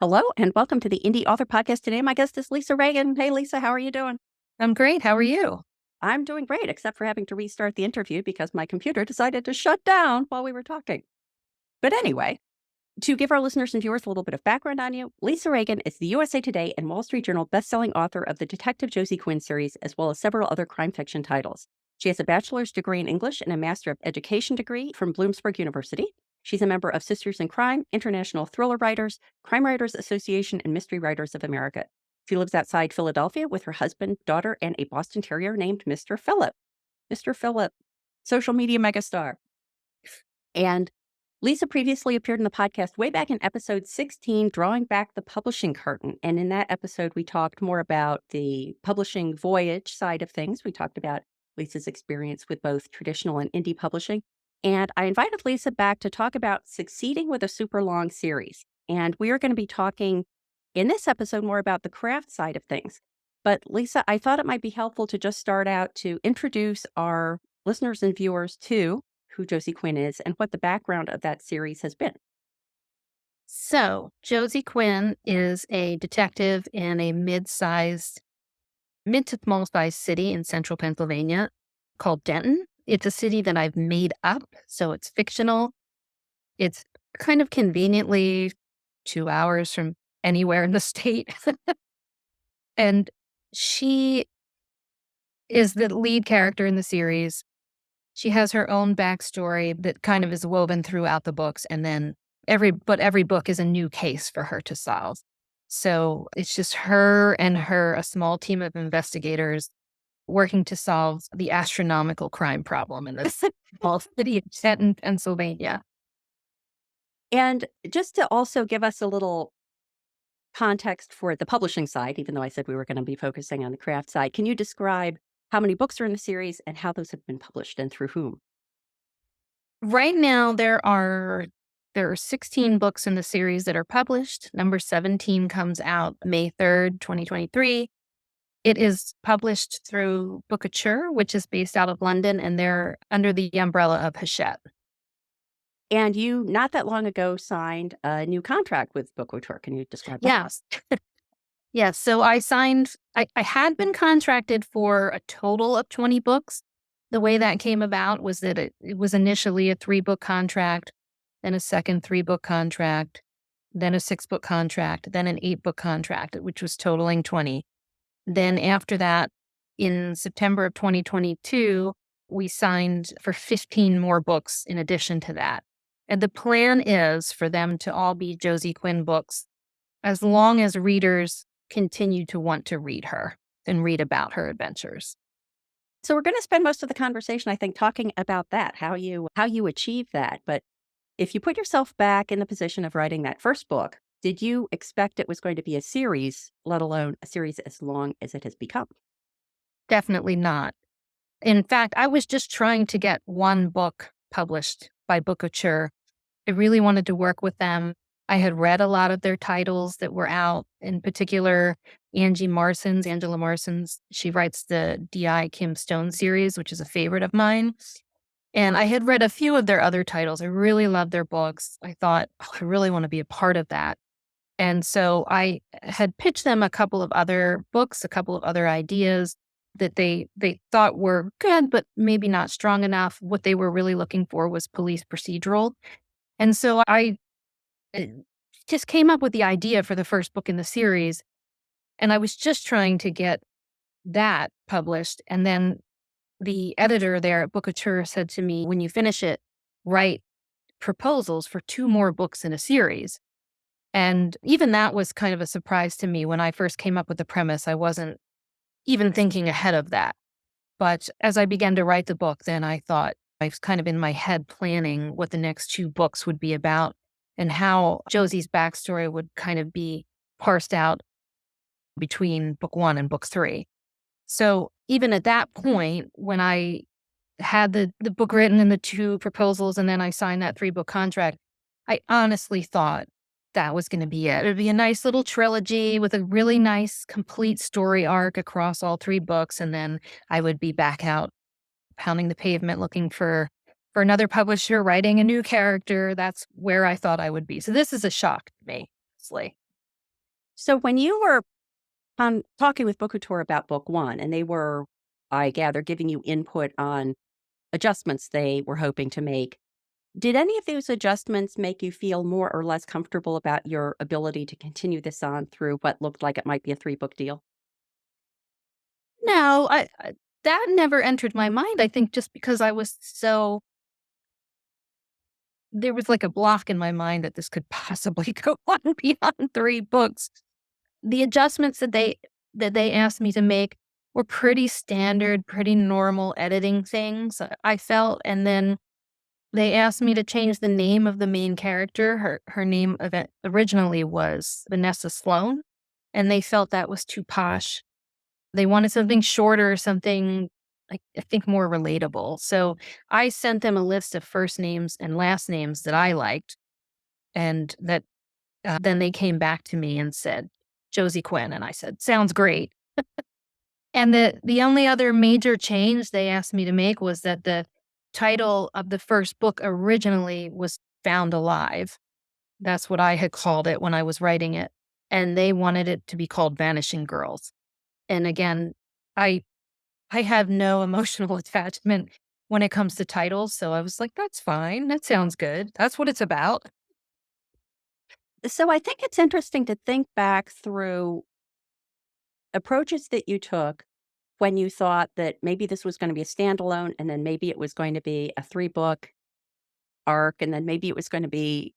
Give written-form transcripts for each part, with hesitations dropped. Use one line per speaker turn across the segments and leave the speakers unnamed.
Hello and welcome to the Indy Author Podcast. Today, my guest is Lisa Regan. Hey, Lisa, how are you doing?
I'm great. How are you?
I'm doing great, except for having to restart the interview because my computer decided to shut down while we were talking. But anyway, to give our listeners and viewers a little bit of background on you, Lisa Regan is the USA Today and Wall Street Journal bestselling author of the Detective Josie Quinn series, as well as several other crime fiction titles. She has a bachelor's degree in English and a Master of Education degree from Bloomsburg University. She's a member of Sisters in Crime, International Thriller Writers, Crime Writers Association, and Mystery Writers of America. She lives outside Philadelphia with her husband, daughter, and a Boston Terrier named Mr. Phillip. Mr. Phillip, social media megastar. And Lisa previously appeared in the podcast way back in episode 16, Drawing Back the Publishing Curtain. And in that episode, we talked more about the publishing voyage side of things. We talked about Lisa's experience with both traditional and indie publishing. And I invited Lisa back to talk about succeeding with a super long series. And we are going to be talking in this episode more about the craft side of things. But Lisa, I thought it might be helpful to just start out to introduce our listeners and viewers to who Josie Quinn is and what the background of that series has been.
So, Josie Quinn is a detective in a mid to small-sized city in central Pennsylvania called Denton. It's a city that I've made up, so it's fictional. It's kind of conveniently 2 hours from anywhere in the state. And she is the lead character in the series. She has her own backstory that kind of is woven throughout the books, and then every book is a new case for her to solve. So it's just her and a small team of investigators working to solve the astronomical crime problem in this small city of Denton, Pennsylvania.
And just to also give us a little context for the publishing side, even though I said we were going to be focusing on the craft side, can you describe how many books are in the series and how those have been published and through whom?
Right now, there are 16 books in the series that are published. Number 17 comes out May 3rd, 2023. It is published through Bookouture, which is based out of London, and they're under the umbrella of Hachette.
And you, not that long ago, signed a new contract with Bookouture. Can you describe that?
Yes. Yes. So I had been contracted for a total of 20 books. The way that came about was that it was initially a 3-book contract, then a second 3-book contract, then a 6-book contract, then an 8-book contract, which was totaling 20. Then after that, in September of 2022, we signed for 15 more books in addition to that. And the plan is for them to all be Josie Quinn books as long as readers continue to want to read her and read about her adventures.
So we're going to spend most of the conversation, I think, talking about that, how you achieve that. But if you put yourself back in the position of writing that first book, did you expect it was going to be a series, let alone a series as long as it has become?
Definitely not. In fact, I was just trying to get one book published by Bookouture. I really wanted to work with them. I had read a lot of their titles that were out, in particular, Angela Marson's. She writes the D.I. Kim Stone series, which is a favorite of mine. And I had read a few of their other titles. I really loved their books. I thought, I really want to be a part of that. And so I had pitched them a couple of other books, a couple of other ideas that they thought were good, but maybe not strong enough. What they were really looking for was police procedural. And so I just came up with the idea for the first book in the series. And I was just trying to get that published. And then the editor there at Bookouture said to me, when you finish it, write proposals for 2 more books in a series. And even that was kind of a surprise to me. When I first came up with the premise, I wasn't even thinking ahead of that. But as I began to write the book, then I thought, I was kind of in my head planning what the next 2 books would be about and how Josie's backstory would kind of be parsed out between book 1 and book 3. So even at that point, when I had the book written and the 2 proposals, and then I signed that 3-book contract, I honestly thought that was going to be it. It would be a nice little trilogy with a really nice, complete story arc across all 3 books. And then I would be back out pounding the pavement looking for another publisher, writing a new character. That's where I thought I would be. So this is a shock to me, honestly.
So when you were talking with Bookouture about book one, and they were, I gather, giving you input on adjustments they were hoping to make, did any of those adjustments make you feel more or less comfortable about your ability to continue this on through what looked like it might be a three-book deal?
No, that never entered my mind. I think just because I was so there was like a block in my mind that this could possibly go on beyond 3 books. The adjustments that they asked me to make were pretty standard, pretty normal editing things, I felt, and then they asked me to change the name of the main character. Her name originally was Vanessa Sloan, and they felt that was too posh. They wanted something shorter, something, like, I think more relatable. So I sent them a list of first names and last names that I liked, and that then they came back to me and said, Josie Quinn. And I said, sounds great. And the only other major change they asked me to make was that the title of the first book originally was Found Alive. That's what I had called it when I was writing it. And they wanted it to be called Vanishing Girls. And again, I I have no emotional attachment when it comes to titles, so I was like, "That's fine. That sounds good. That's what it's about."
So I think it's interesting to think back through approaches that you took when you thought that maybe this was going to be a standalone, and then maybe it was going to be a three-book arc, and then maybe it was going to be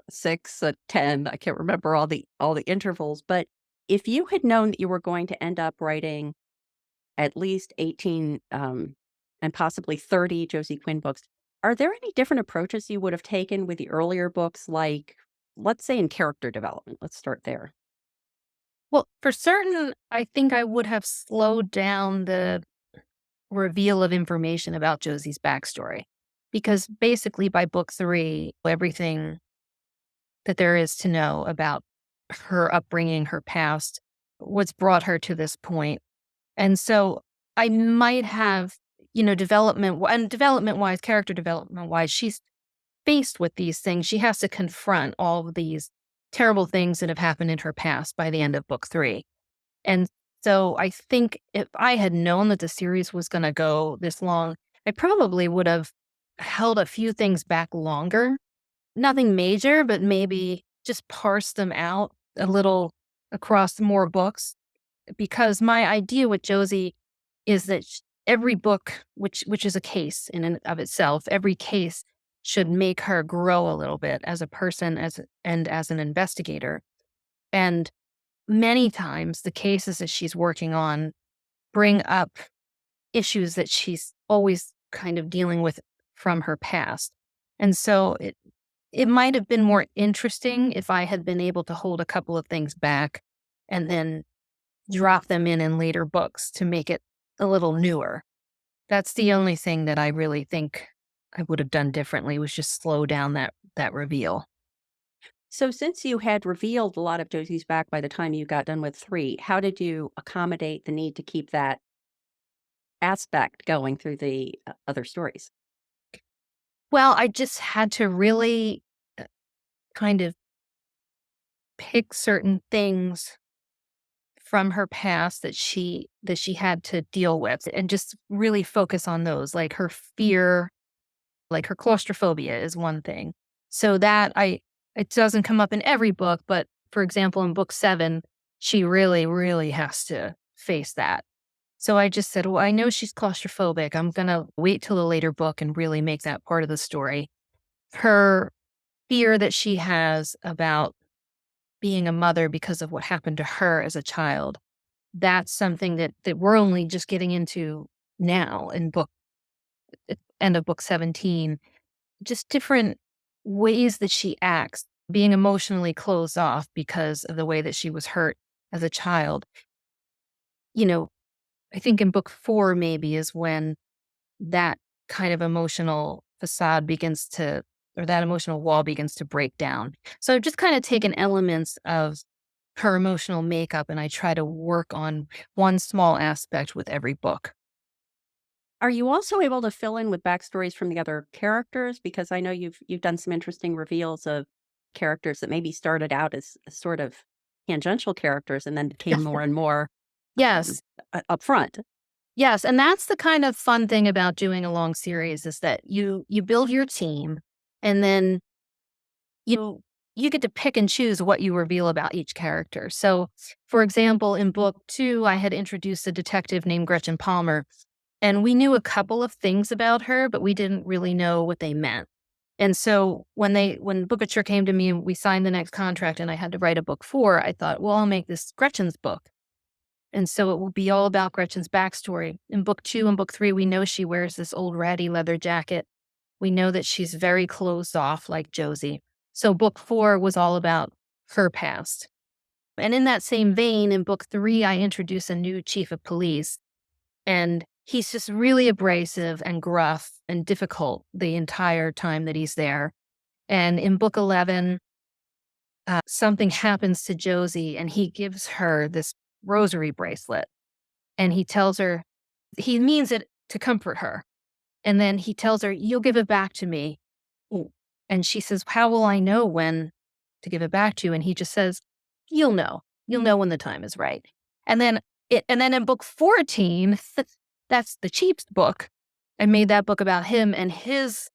6, 10. I can't remember all the intervals. But if you had known that you were going to end up writing at least 18 and possibly 30 Josie Quinn books, are there any different approaches you would have taken with the earlier books, like, let's say, in character development? Let's start there.
Well, for certain, I think I would have slowed down the reveal of information about Josie's backstory, because basically by book 3, everything that there is to know about her upbringing, her past, what's brought her to this point. And so I might have, development wise, character development wise, she's faced with these things. She has to confront all of these terrible things that have happened in her past by the end of book 3. And so I think if I had known that the series was going to go this long, I probably would have held a few things back longer. Nothing major, but maybe just parse them out a little across more books, because my idea with Josie is that every book, which is a case in and of itself, every case should make her grow a little bit as a person, and as an investigator. And many times, the cases that she's working on bring up issues that she's always kind of dealing with from her past. And so it might have been more interesting if I had been able to hold a couple of things back and then drop them in later books to make it a little newer. That's the only thing that I really think I would have done differently, was just slow down that reveal.
So, since you had revealed a lot of Josie's back by the time you got done with 3, how did you accommodate the need to keep that aspect going through the other stories?
Well, I just had to really kind of pick certain things from her past that she had to deal with, and just really focus on those, like her fear, like her claustrophobia is one thing. So that I it doesn't come up in every book, but for example, in book 7, she really, really has to face that. So I just said, well, I know she's claustrophobic. I'm going to wait till a later book and really make that part of the story. Her fear that she has about being a mother because of what happened to her as a child, that's something that we're only just getting into now in end of book 17. Just different ways that she acts, being emotionally closed off because of the way that she was hurt as a child. You know, I think in book 4 maybe is when that kind of emotional facade begins to, or that emotional wall begins to break down. So I've just kind of taken elements of her emotional makeup, and I try to work on one small aspect with every book.
Are you also able to fill in with backstories from the other characters? Because I know you've done some interesting reveals of characters that maybe started out as sort of tangential characters and then became more and more
Yes.
upfront.
Yes. And that's the kind of fun thing about doing a long series is that you build your team and then you get to pick and choose what you reveal about each character. So, for example, in book 2, I had introduced a detective named Gretchen Palmer, and we knew a couple of things about her, but we didn't really know what they meant. And so when Bookouture came to me and we signed the next contract and I had to write a book 4, I thought, well, I'll make this Gretchen's book. And so it will be all about Gretchen's backstory. In book 2 and book 3, we know she wears this old ratty leather jacket. We know that she's very closed off like Josie. So book 4 was all about her past. And in that same vein, in book 3, I introduce a new chief of police. And he's just really abrasive and gruff and difficult the entire time that he's there. And in book 11, something happens to Josie and he gives her this rosary bracelet. And he tells her, he means it to comfort her. And then he tells her, you'll give it back to me. Ooh. And she says, how will I know when to give it back to you? And he just says, you'll know. You'll know when the time is right. And then in book 14, that's the chief's book. I made that book about him and his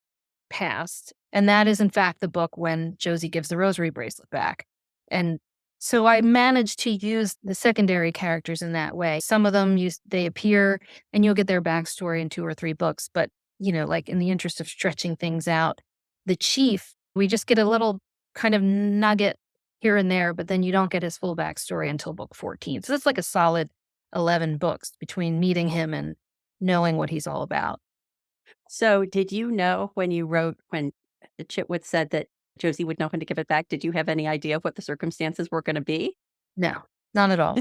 past. And that is, in fact, the book when Josie gives the rosary bracelet back. And so I managed to use the secondary characters in that way. Some of them, they appear and you'll get their backstory in 2 or 3 books. But, like in the interest of stretching things out, the chief, we just get a little kind of nugget here and there, but then you don't get his full backstory until book 14. So it's like a solid 11 books between meeting him and knowing what he's all about.
So did you know when Chitwood said that Josie would know when to give it back, did you have any idea of what the circumstances were going to be?
No, none at all.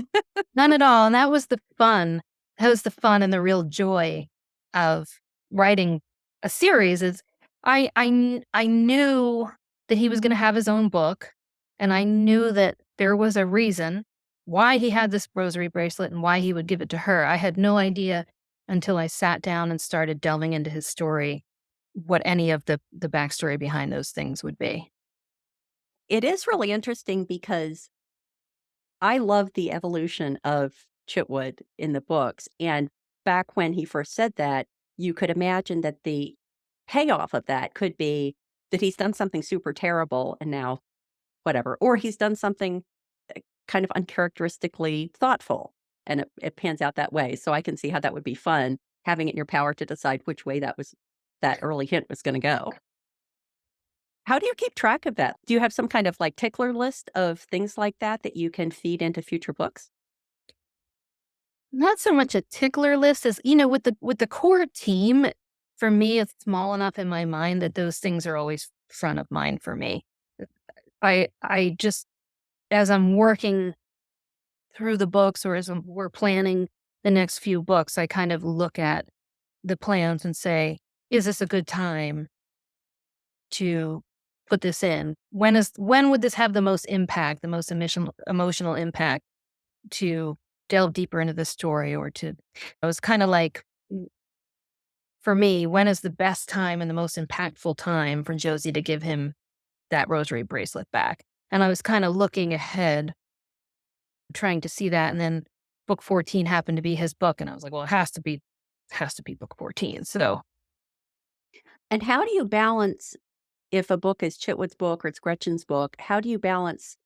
None at all. And that was the fun. That was the fun and the real joy of writing a series is I knew that he was going to have his own book. And I knew that there was a reason why he had this rosary bracelet and why he would give it to her. I had no idea until I sat down and started delving into his story what any of the backstory behind those things would be.
It is really interesting because I love the evolution of Chitwood in the books. And back when he first said that, you could imagine that the payoff of that could be that he's done something super terrible and now whatever, or he's done something kind of uncharacteristically thoughtful and it pans out that way. So I can see how that would be fun, having it in your power to decide which way that early hint was going to go. How do you keep track of that? Do you have some kind of like tickler list of things like that you can feed into future books?
Not so much a tickler list as, with the core team, for me, it's small enough in my mind that those things are always front of mind for me. I just, as I'm working through the books or as we're planning the next few books, I kind of look at the plans and say, is this a good time to put this in? When would this have the most impact, the most emotional impact to delve deeper into the story or to, it was kind of like, for me, when is the best time and the most impactful time for Josie to give him that rosary bracelet back? And I was kind of looking ahead, trying to see that. And then book 14 happened to be his book. And I was like, well, it has to be book 14. So.
And how do you balance if a book is Chitwood's book or it's Gretchen's book? How do you balance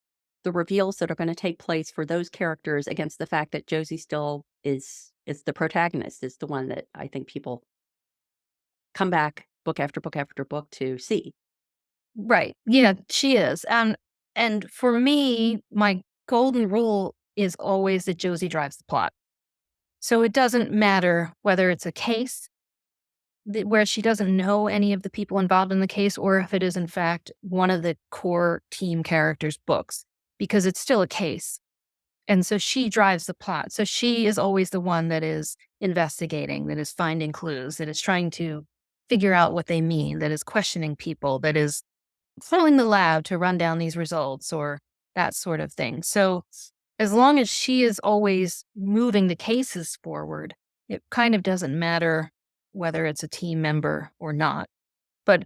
the reveals that are going to take place for those characters against the fact that Josie still is the protagonist, is the one that I think people come back book after book after book to see?
Right. Yeah, she is. And for me, my golden rule is always that Josie drives the plot. So it doesn't matter whether it's a case where she doesn't know any of the people involved in the case, or if it is, in fact, one of the core team characters' books, because it's still a case. And so she drives the plot. So she is always the one that is investigating, that is finding clues, that is trying to figure out what they mean, that is questioning people, that is filling the lab to run down these results or that sort of thing. So as long as she is always moving the cases forward, it kind of doesn't matter whether it's a team member or not. But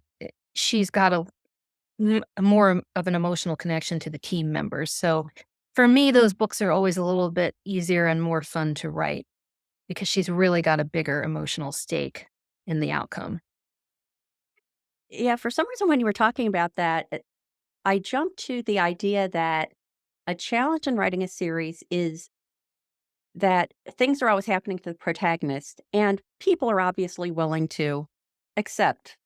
she's got a more of an emotional connection to the team members. So for me, those books are always a little bit easier and more fun to write because she's really got a bigger emotional stake in the outcome.
Yeah, for some reason, when you were talking about that, I jumped to the idea that a challenge in writing a series is that things are always happening to the protagonist, and people are obviously willing to accept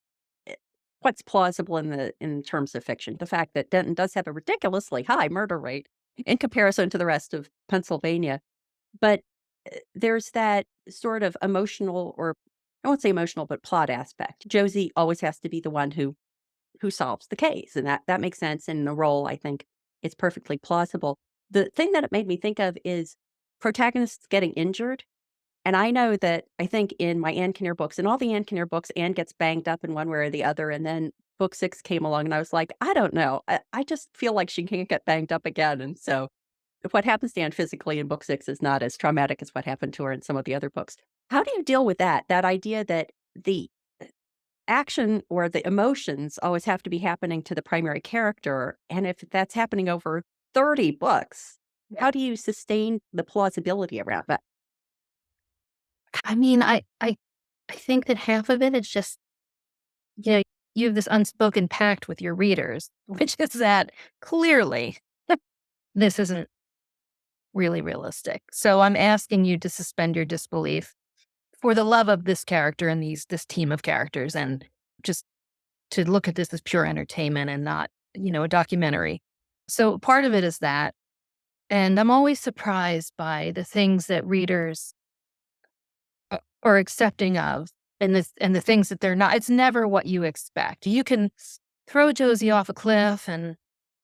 eh, what's plausible in terms of fiction. The fact that Denton does have a ridiculously high murder rate in comparison to the rest of Pennsylvania, but there's that sort of emotional, or I won't say emotional, but plot aspect. Josie always has to be the one who solves the case, and that makes sense in the role. I think it's perfectly plausible. The thing that it made me think of is protagonists getting injured. And I know that I think in my Ann Kinnear books, in all the Ann Kinnear books, Anne gets banged up in one way or the other. And then book 6 came along and I was like, I don't know. I just feel like she can't get banged up again. And so what happens to Anne physically in book 6 is not as traumatic as what happened to her in some of the other books. How do you deal with that? That idea that the action or the emotions always have to be happening to the primary character. And if that's happening over 30 books, how do you sustain the plausibility around that?
I mean, I think that half of it is just, you know, you have this unspoken pact with your readers, which is that clearly this isn't really realistic. So I'm asking you to suspend your disbelief for the love of this character and this team of characters, and just to look at this as pure entertainment and not, a documentary. So part of it is that. And I'm always surprised by the things that readers are accepting of, and the things that they're not. It's never what you expect. You can throw Josie off a cliff and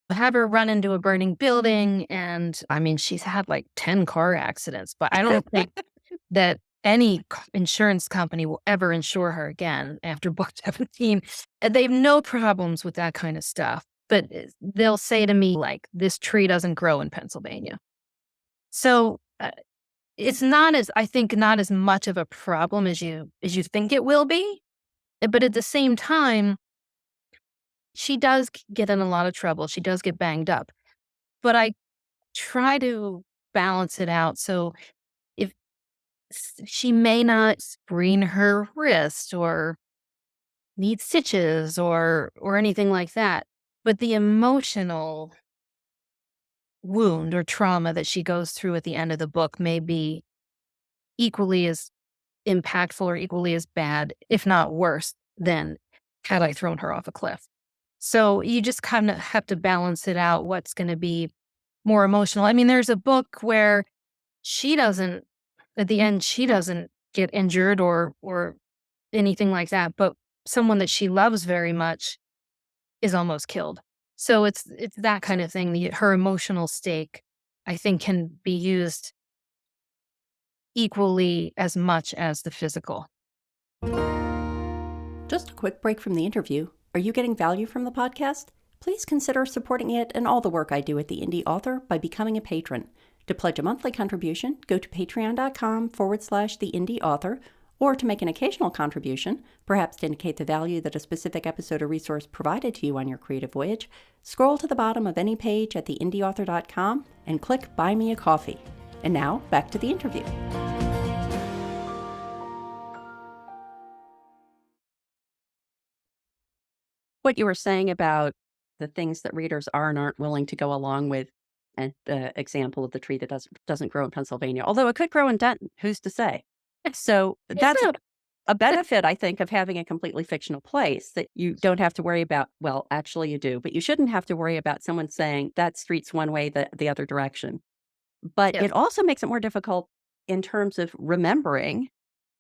have her run into a burning building. And I mean, she's had like 10 car accidents, but I don't think that any insurance company will ever insure her again after book 17. They have no problems with that kind of stuff. But they'll say to me, like, this tree doesn't grow in Pennsylvania. So it's not as, I think, not as much of a problem as you think it will be. But at the same time, she does get in a lot of trouble. She does get banged up. But I try to balance it out. So if she may not sprain her wrist or need stitches or anything like that, but the emotional wound or trauma that she goes through at the end of the book may be equally as impactful or equally as bad, if not worse, than had I thrown her off a cliff. So you just kind of have to balance it out. What's going to be more emotional? I mean, there's a book where she doesn't, at the end, she doesn't get injured or anything like that, but someone that she loves very much is almost killed. So it's that kind of thing. Her emotional stake, I think, can be used equally as much as the physical.
Just a quick break from the interview. Are you getting value from the podcast? Please consider supporting it and all the work I do at the Indy Author by becoming a patron. To pledge a monthly contribution, go to patreon.com/the Indy Author, or to make an occasional contribution, perhaps to indicate the value that a specific episode or resource provided to you on your creative voyage, scroll to the bottom of any page at theindyauthor.com and click Buy Me a Coffee. And now, back to the interview. What you were saying about the things that readers are and aren't willing to go along with, and the example of the tree that doesn't grow in Pennsylvania, although it could grow in Denton, who's to say? So that's a benefit, I think, of having a completely fictional place, that you don't have to worry about, well, actually you do, but you shouldn't have to worry about someone saying that street's one way, the other direction. But
Yes.
it also makes it more difficult in terms of remembering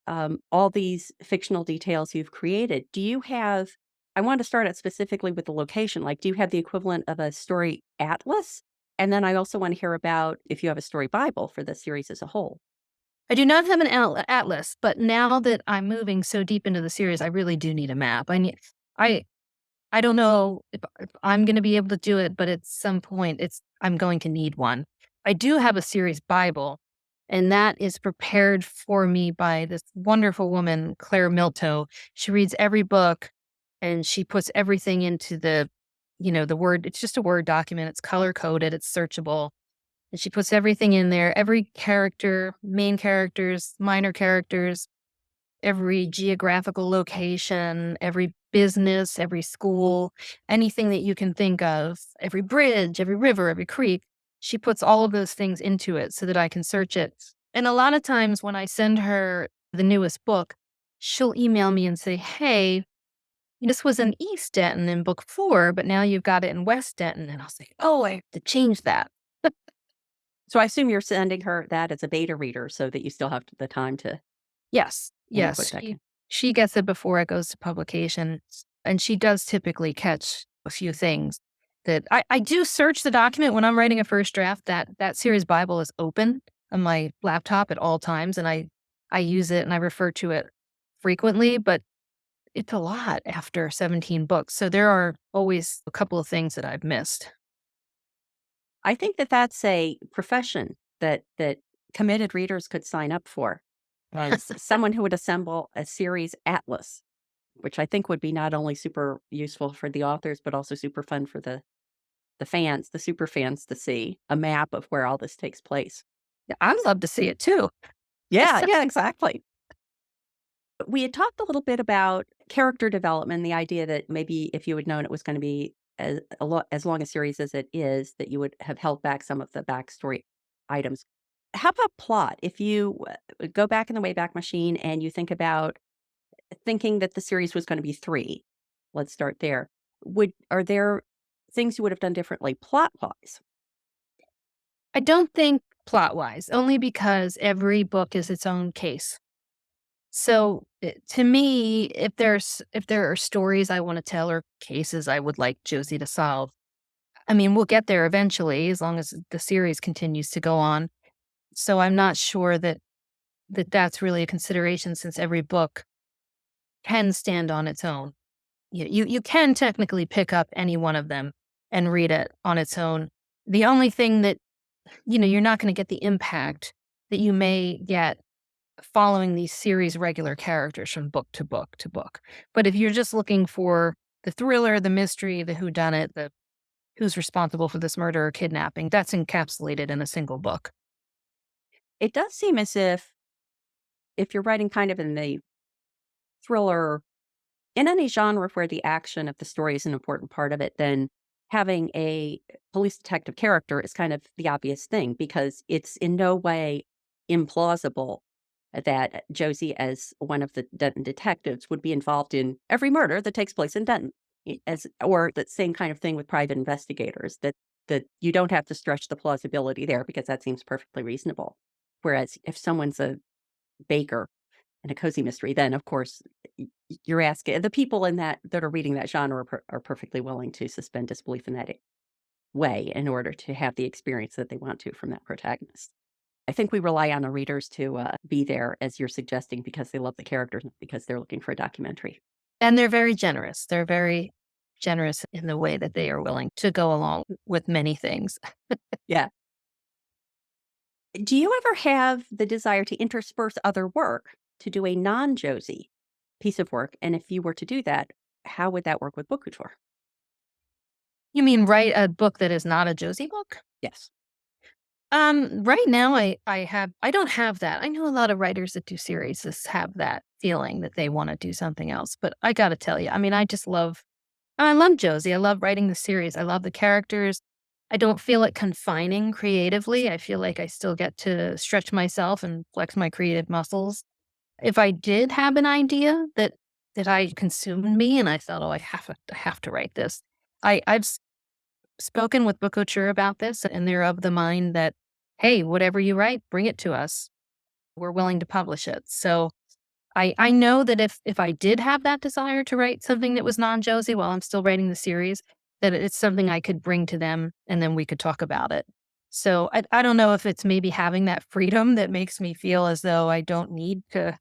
all these fictional details you've created. Do you have, I want to start out specifically with the location. Like, do you have the equivalent of a story atlas? And then I also want to hear about if you have a story Bible for the series as a whole.
I do not have an atlas, but now that I'm moving so deep into the series, I really do need a map. I I don't know if I'm going to be able to do it, but at some point, I'm going to need one. I do have a series Bible, and that is prepared for me by this wonderful woman, Claire Milto. She reads every book, and she puts everything into the Word. It's just a Word document. It's color coded. It's searchable. And she puts everything in there, every character, main characters, minor characters, every geographical location, every business, every school, anything that you can think of, every bridge, every river, every creek. She puts all of those things into it so that I can search it. And a lot of times when I send her the newest book, she'll email me and say, hey, this was in East Denton in book 4, but now you've got it in West Denton. And I'll say, oh, I have to change that.
So I assume you're sending her that as a beta reader so that you still have the time to
Yes,
input
yes.
that.
She gets it before it goes to publication. And she does typically catch a few things that I do search the document when I'm writing a first draft. That series Bible is open on my laptop at all times. And I use it and I refer to it frequently, but it's a lot after 17 books. So there are always a couple of things that I've missed.
I think that that's a profession that committed readers could sign up for, as someone who would assemble a series atlas, which I think would be not only super useful for the authors, but also super fun for the fans, the super fans, to see a map of where all this takes place.
Yeah, I'd love to see it too.
Yeah, yeah, exactly. We had talked a little bit about character development, the idea that maybe if you had known it was going to be as long a series as it is, that you would have held back some of the backstory items. How about plot? If you go back in the Wayback Machine and you think about thinking that the series was going to be 3, let's start there. Are there things you would have done differently plot wise?
I don't think plot wise, only because every book is its own case. So to me, if there are stories I want to tell or cases I would like Josie to solve, I mean, we'll get there eventually as long as the series continues to go on. So I'm not sure that that's really a consideration since every book can stand on its own. You can technically pick up any one of them and read it on its own. The only thing that, you're not going to get the impact that you may get following these series regular characters from book to book to book. But if you're just looking for the thriller, the mystery, the whodunit, the who's responsible for this murder or kidnapping, that's encapsulated in a single book.
It does seem as if you're writing kind of in the thriller, in any genre where the action of the story is an important part of it, then having a police detective character is kind of the obvious thing, because it's in no way implausible that Josie, as one of the Denton detectives, would be involved in every murder that takes place in Denton. Or the same kind of thing with private investigators, that you don't have to stretch the plausibility there, because that seems perfectly reasonable. Whereas if someone's a baker in a cozy mystery, then of course you're asking the people in that are reading that genre are perfectly willing to suspend disbelief in that way in order to have the experience that they want to from that protagonist. I think we rely on the readers to be there, as you're suggesting, because they love the characters, not because they're looking for a documentary.
And they're very generous. They're very generous in the way that they are willing to go along with many things.
Yeah. Do you ever have the desire to intersperse other work to do a non-Josie piece of work? And if you were to do that, how would that work with Bookouture?
You mean write a book that is not a Josie book?
Yes.
Right now I don't have that. I know a lot of writers that do series that have that feeling that they want to do something else. But I gotta tell you, I mean, I love Josie. I love writing the series. I love the characters. I don't feel it confining creatively. I feel like I still get to stretch myself and flex my creative muscles. If I did have an idea that I consumed me and I thought, oh, I have to write this. I've spoken with Bookouture about this, and they're of the mind that, hey, whatever you write, bring it to us. We're willing to publish it. So I know that if I did have that desire to write something that was non-Josie while I'm still writing the series, that it's something I could bring to them and then we could talk about it. So I don't know if it's maybe having that freedom that makes me feel as though I don't need to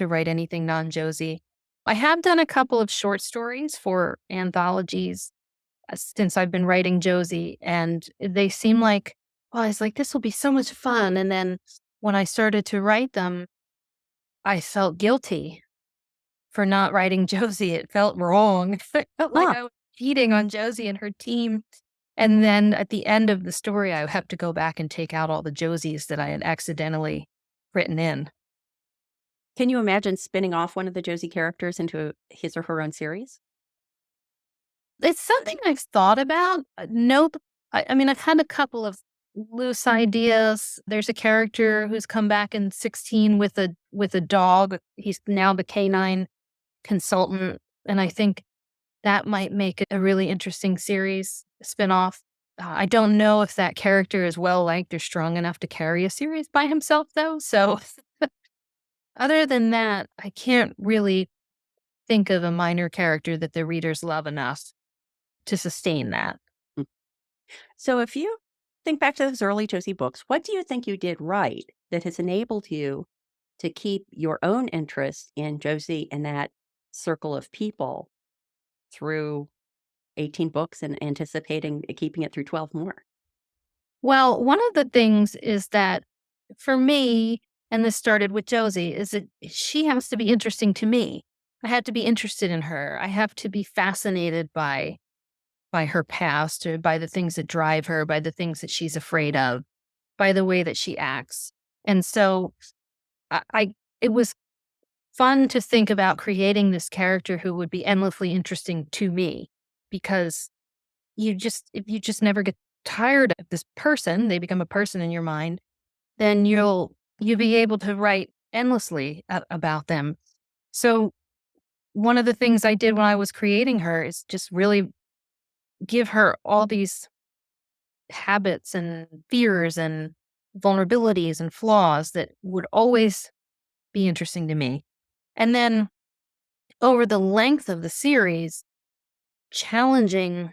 write anything non-Josie. I have done a couple of short stories for anthologies since I've been writing Josie, and they seem like, well, I was like, this will be so much fun. And then when I started to write them, I felt guilty for not writing Josie. It felt wrong. It felt like
Huh.
I was cheating on Josie and her team. And then at the end of the story, I have to go back and take out all the Josies that I had accidentally written in.
Can you imagine spinning off one of the Josie characters into his or her own series?
It's something I've thought about. Nope. I mean, I've had a couple of loose ideas. There's a character who's come back in 16 with a dog. He's now the canine consultant, and I think that might make it a really interesting series spinoff. I don't know if that character is well liked or strong enough to carry a series by himself, though. So, other than that, I can't really think of a minor character that the readers love enough to sustain that.
Mm. So if you think back to those early Josie books, what do you think you did right that has enabled you to keep your own interest in Josie and that circle of people through 18 books and anticipating keeping it through 12 more?
Well, one of the things is that for me, and this started with Josie, is that she has to be interesting to me. I have to be interested in her. I have to be fascinated by her past, or by the things that drive her, by the things that she's afraid of, by the way that she acts. And so I it was fun to think about creating this character who would be endlessly interesting to me, because if you just never get tired of this person, they become a person in your mind, then you'll be able to write endlessly about them. So one of the things I did when I was creating her is just really give her all these habits and fears and vulnerabilities and flaws that would always be interesting to me. And then over the length of the series, challenging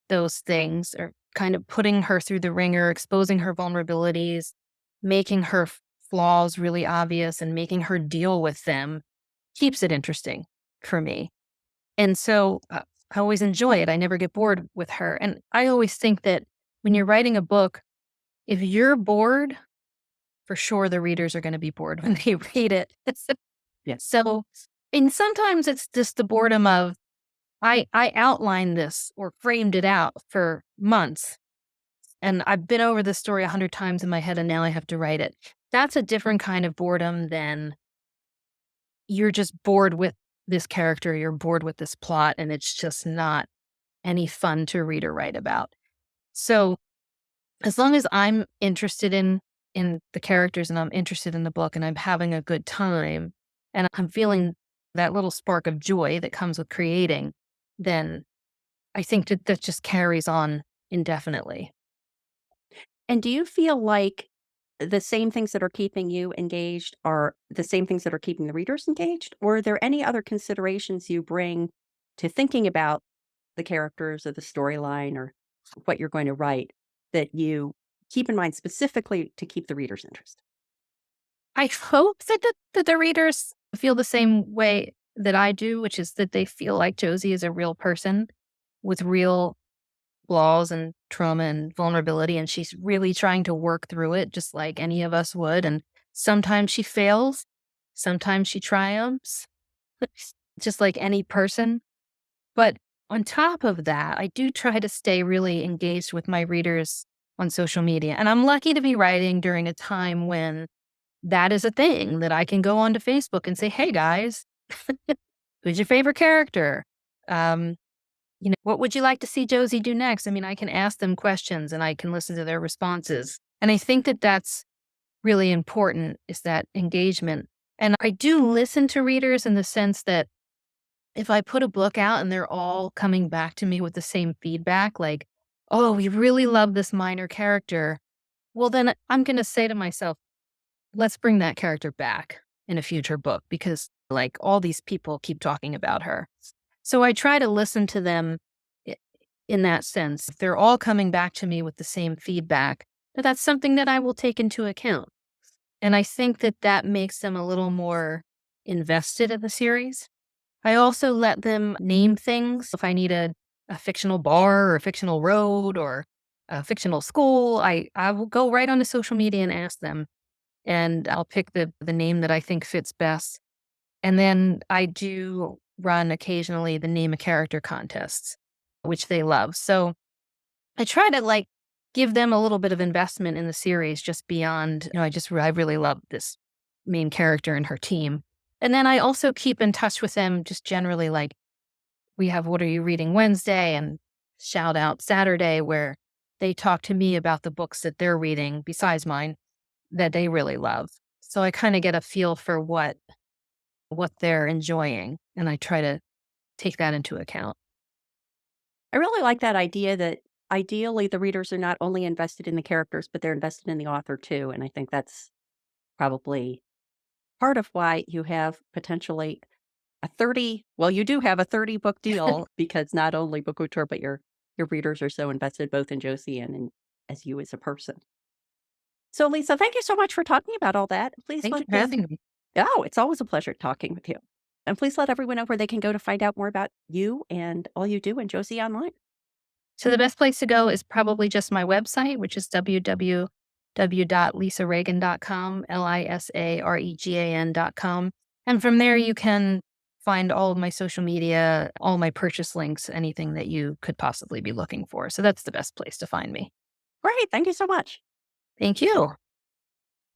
those things, or kind of putting her through the ringer, exposing her vulnerabilities, making her flaws really obvious and making her deal with them keeps it interesting for me. And so I always enjoy it. I never get bored with her. And I always think that when you're writing a book, if you're bored, for sure the readers are going to be bored when they read it.
Yeah.
So, and sometimes it's just the boredom of, I outlined this or framed it out for months, and I've been over this story 100 times in my head, and now I have to write it. That's a different kind of boredom than you're just bored with this character, you're bored with this plot, and it's just not any fun to read or write about. So as long as I'm interested in the characters, and I'm interested in the book, and I'm having a good time, and I'm feeling that little spark of joy that comes with creating, then I think that just carries on indefinitely.
And do you feel like the same things that are keeping you engaged are the same things that are keeping the readers engaged? Or are there any other considerations you bring to thinking about the characters or the storyline or what you're going to write that you keep in mind specifically to keep the reader's interest?
I hope that the readers feel the same way that I do, which is that they feel like Josie is a real person with real flaws and trauma and vulnerability, and she's really trying to work through it just like any of us would. And sometimes she fails, sometimes she triumphs, just like any person. But on top of that, I do try to stay really engaged with my readers on social media. And I'm lucky to be writing during a time when that is a thing that I can go onto Facebook and say, "Hey guys, who's your favorite character? Um, what would you like to see Josie do next?" I mean, I can ask them questions and I can listen to their responses. And I think that that's really important, is that engagement. And I do listen to readers in the sense that if I put a book out and they're all coming back to me with the same feedback, like, "Oh, we really love this minor character," well, then I'm going to say to myself, let's bring that character back in a future book, because like all these people keep talking about her. So I try to listen to them i- in that sense. If they're all coming back to me with the same feedback, that's something that I will take into account. And I think that that makes them a little more invested in the series. I also let them name things. If I need a fictional bar or a fictional road or a fictional school, I will go right onto social media and ask them, and I'll pick the name that I think fits best. And then I do run occasionally the name a character contests, which they love. So I try to like give them a little bit of investment in the series just beyond, I really love this main character and her team. And then I also keep in touch with them just generally, like we have What Are You Reading Wednesday and Shout Out Saturday, where they talk to me about the books that they're reading besides mine that they really love. So I kind of get a feel for what they're enjoying, and I try to take that into account.
I really like that idea that ideally the readers are not only invested in the characters, but they're invested in the author too. And I think that's probably part of why you have potentially you do have a 30 book deal because not only Bookouture, but your readers are so invested both in Josie and as you as a person. So Lisa, thank you so much for talking about all that. Please
Thank you
let
for
this
having me.
Oh, it's always a pleasure talking with you. And please let everyone know where they can go to find out more about you and all you do and Josie online.
So the best place to go is probably just my website, which is www.lisaregan.com, lisaregan.com. And from there, you can find all of my social media, all my purchase links, anything that you could possibly be looking for. So that's the best place to find me.
Great. Thank you so much.
Thank you.